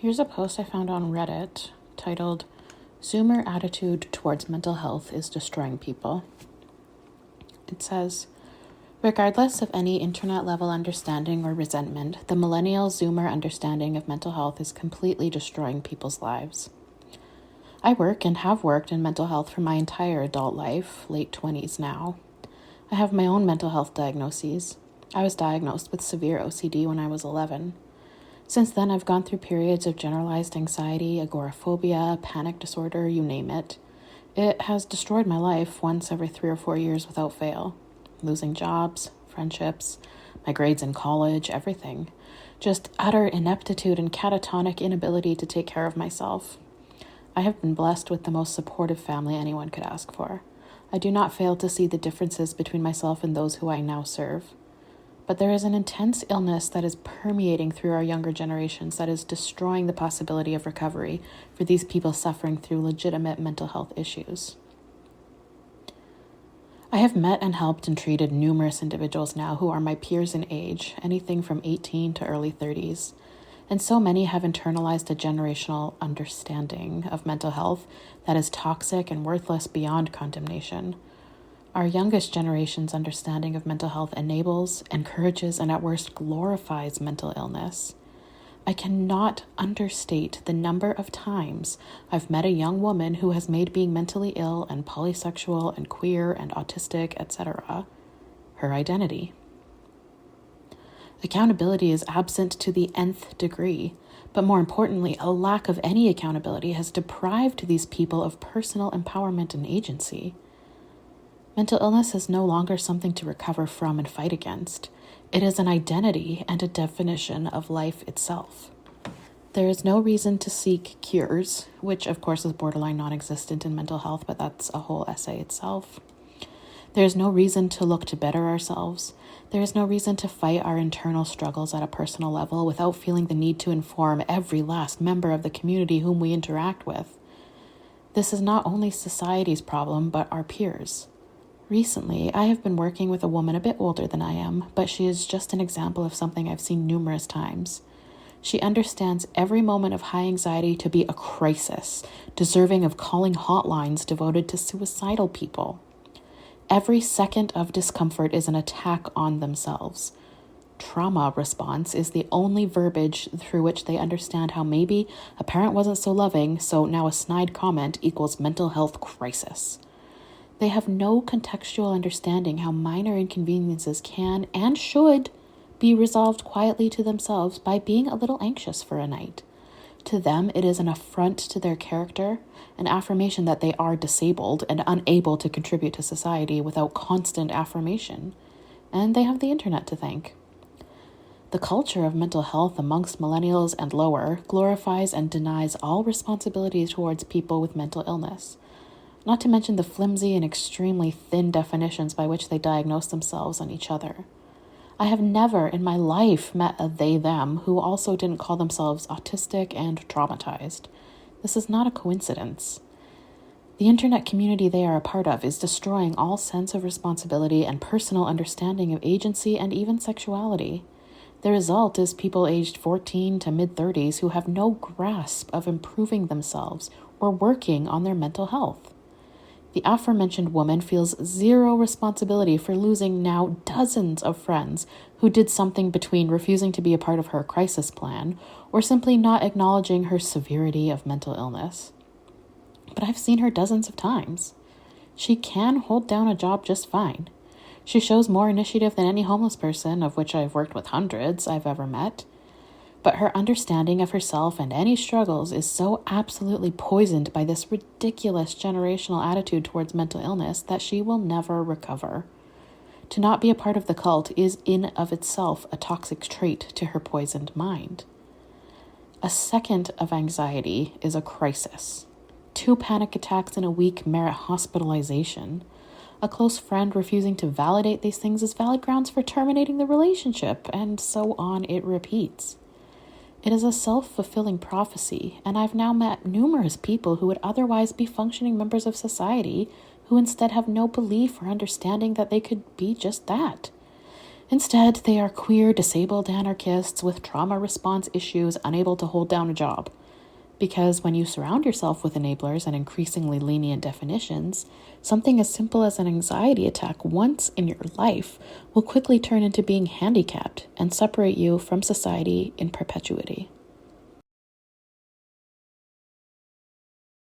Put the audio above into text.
Here's a post I found on Reddit titled, "Zoomer Attitude Towards Mental Health is Destroying People." It says, regardless of any internet-level understanding or resentment, the millennial Zoomer understanding of mental health is completely destroying people's lives. I work and have worked in mental health for my entire adult life, late 20s now. I have my own mental health diagnoses. I was diagnosed with severe OCD when I was 11. Since then, I've gone through periods of generalized anxiety, agoraphobia, panic disorder, you name it. It has destroyed my life once every 3 or 4 years without fail. Losing jobs, friendships, my grades in college, everything. Just utter ineptitude and catatonic inability to take care of myself. I have been blessed with the most supportive family anyone could ask for. I do not fail to see the differences between myself and those who I now serve. But there is an intense illness that is permeating through our younger generations that is destroying the possibility of recovery for these people suffering through legitimate mental health issues. I have met and helped and treated numerous individuals now who are my peers in age, anything from 18 to early 30s. And so many have internalized a generational understanding of mental health that is toxic and worthless beyond condemnation. Our youngest generation's understanding of mental health enables, encourages, and at worst glorifies mental illness. I cannot understate the number of times I've met a young woman who has made being mentally ill and polysexual and queer and autistic, etc., her identity. Accountability is absent to the nth degree, but more importantly, a lack of any accountability has deprived these people of personal empowerment and agency. Mental illness is no longer something to recover from and fight against. It is an identity and a definition of life itself. There is no reason to seek cures, which of course is borderline non-existent in mental health, but that's a whole essay itself. There is no reason to look to better ourselves. There is no reason to fight our internal struggles at a personal level without feeling the need to inform every last member of the community whom we interact with. This is not only society's problem, but our peers. Recently, I have been working with a woman a bit older than I am, but she is just an example of something I've seen numerous times. She understands every moment of high anxiety to be a crisis, deserving of calling hotlines devoted to suicidal people. Every second of discomfort is an attack on themselves. Trauma response is the only verbiage through which they understand how maybe a parent wasn't so loving, so now a snide comment equals mental health crisis. They have no contextual understanding how minor inconveniences can and should be resolved quietly to themselves by being a little anxious for a night. To them, it is an affront to their character, an affirmation that they are disabled and unable to contribute to society without constant affirmation. And they have the internet to thank. The culture of mental health amongst millennials and lower glorifies and denies all responsibility towards people with mental illness. Not to mention the flimsy and extremely thin definitions by which they diagnose themselves and each other. I have never in my life met a they-them who also didn't call themselves autistic and traumatized. This is not a coincidence. The internet community they are a part of is destroying all sense of responsibility and personal understanding of agency and even sexuality. The result is people aged 14 to mid-30s who have no grasp of improving themselves or working on their mental health. The aforementioned woman feels zero responsibility for losing now dozens of friends who did something between refusing to be a part of her crisis plan or simply not acknowledging her severity of mental illness. But I've seen her dozens of times. She can hold down a job just fine. She shows more initiative than any homeless person, of which I've worked with hundreds, I've ever met. But her understanding of herself and any struggles is so absolutely poisoned by this ridiculous generational attitude towards mental illness that she will never recover. To not be a part of the cult is in of itself a toxic trait to her poisoned mind. A second of anxiety is a crisis. 2 panic attacks in a week merit hospitalization. A close friend refusing to validate these things is valid grounds for terminating the relationship, and so on it repeats. It is a self-fulfilling prophecy, and I've now met numerous people who would otherwise be functioning members of society who instead have no belief or understanding that they could be just that. Instead, they are queer, disabled anarchists with trauma response issues, unable to hold down a job. Because when you surround yourself with enablers and increasingly lenient definitions, something as simple as an anxiety attack once in your life will quickly turn into being handicapped and separate you from society in perpetuity.